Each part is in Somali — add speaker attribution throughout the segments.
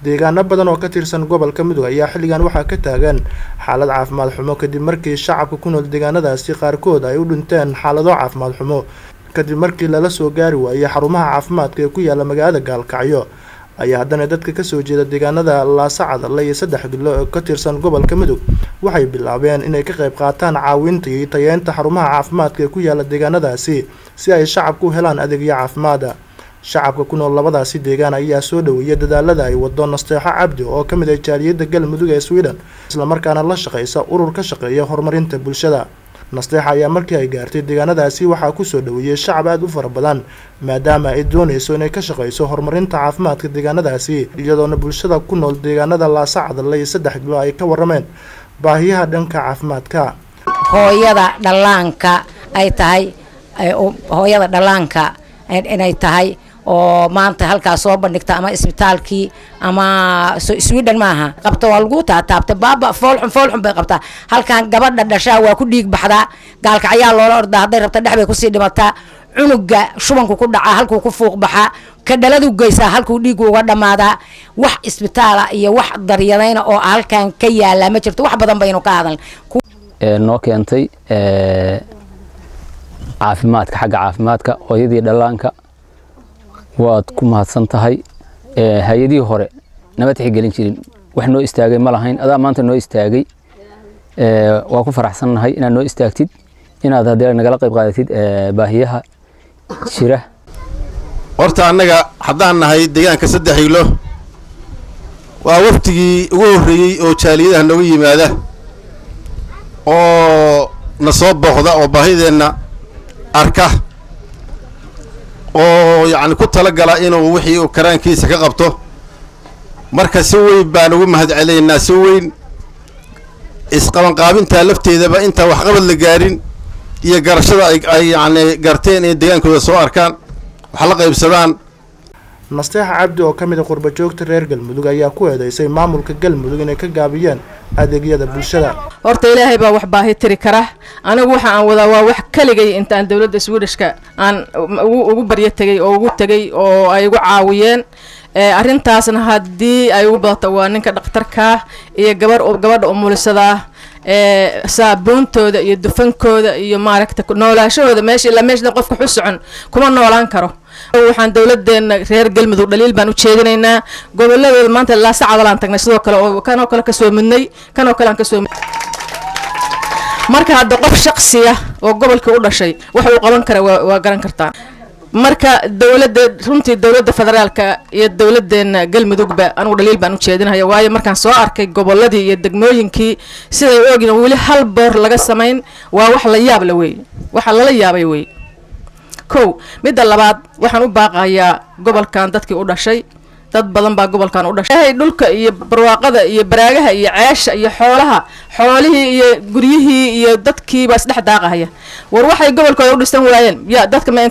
Speaker 1: deegaano badan oo ka tirsan gobolka Mudug ayaa xilligan waxaa ka taagan xaalad caafimaad xumo kadib markii shacabka ku nool deegaanadaasi qaarkood ay u dhinteen xaalado caafimaad xumo kadib markii lala soo gaari waayay xarumaha caafimaadka ee ku yaala magaalada Gaalkacyo ayaa haddana dadka ka soo jeeda deegaanada Laasacad iyo 3 gilo oo ka tirsan gobolka Mudug waxay bilaabeen inay ka qayb qaataan caawinta iyo tayeenta xarumaha caafimaadka ee ku yaala deegaanadaasi si ay shacabku u helaan adeegyo caafimaad. shacabka ku nool labadaasi deegaan ayaa soo dhaweeyay dadaalada ay wado Nasteexo Cabdi oo ka mid ah jaaliyadda Galmudug ee Sweden isla markaana la shaqeysa urur ka shaqeeya horumarinta bulshada. Nasteexo ayaa markii ay gaartay deegaanadaasi waxaa ku soo dhaweeyay shacab aad u fara badan maadaama ay doonayso inay ka shaqeyso horumarinta caafimaadka deegaanadaasi iyadoo bulshada ku nool deegaanada Laasacad iyo 3 gilo ay ka warameen baahiyaha dhanka caafimaadka.
Speaker 2: hooyada dhallaanka ay tahay hooyada dhallaanka inay tahay oo maanta halkaas soo bandhigta ama isbitaalkii ama Sweden maaha qabto waa lagu taataabta baaba foolxun bay qabtaa halkan gabadha dhashaa waa ku dhiig baxdaa Gaalkacyo loola ordaa haday rabta dhex bay ku sii dhimataa cunuga shubanku ku dhaca halku ku fuuq baxa ka dhaladu geysa halku dhiig uga dhamaada wax isbitaal iyo wax daryeelayna oo halkan ka yaala ma jirto wax badan baynu ka hadal
Speaker 3: noo keentay caafimaadka xagga caafimaadka hooyadii dhallaanka waad ku mahadsan tahay hay'adii hore nabad xiggelin jirin wax noo istaagay ma lahayn adaa maanta noo istaagay waa ku faraxsanahay inaad noo istaagtid inaad hadii nagala qayb qaadatid baahiyaha jira
Speaker 4: horta annaga haddaan nahay deegaanka 3 gilo waa waqtigii ugu horeeyay oo jaaliyadaha nooga yimaada oo na soo booqda oo baahideena arka oo yani ku tala gala inuu wixii uu karaankiisa ka qabto marka si weyn baan ugu mahadceleynaa si weyn isqaban qaabinta lafteedaba inta wax qabad la gaarin iyo garashada ay yani garteen in deegaankooda soo arkaan wax la qaybsadaan.
Speaker 1: Nasteexo Cabdi oo kamid ah qurba joogta reer Galmudug ayaa ku eedeysay maamulka Galmudug inay ka gaabiyaan adeegyada bulshada.
Speaker 5: horta Ilaahay baa wax baahi tiri kara anigu waxa aan wadaa waa wax kaligay intaan dawladda Swedishka aan ugu baryo tagay oo ay ugu caawiyeen arintaasna hadii ay ugu badato waa ninka dhakhtarka iyo gabadha umulisada saaboontooda iyo dufankooda iyo maaragta noolaashooda meesha qofka xusocon kuma noolaan karo. waxaan dawladeena reer Galmudug dhaliil baan u jeedinaynaa goboladooda maanta Laasacad aan tagnay sidoo kale oo kanoo kale ka soo midnay aan ka soo marka hadda qof shakhsi ah oo gobolka u dhashay wax uu qaban kara waa garan kartaa marka runtii dawladda federaalka iyo dawladeena Galmudugba anigu dhaliil baan u jeedinayaa waayo markaan soo arkay goboladii iyo degmooyinkii siday oogina wali hal boor laga sameyn waa wax la yaab la weey waxa la yaabay weey midda labaad waxaan u baaqayaa gobolkan dadkii u dhashay dad badan baa gobolkan u dhashay dhulka iyo barwaaqada iyo baraagaha iyo ceesha iyo xoolihii iyo guryihii iyo dadkii baa isdhex daaqahaya war waxay gobolkooda u dhisan waayeen ya dadka ma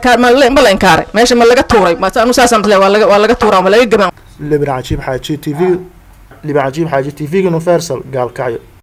Speaker 5: la inkaaray meesha ma laga tuuray anu saasaan waa laga tuuraa ma laga gaban
Speaker 1: Libra Cajiib Xaaji TV Universal Gaalkacyo.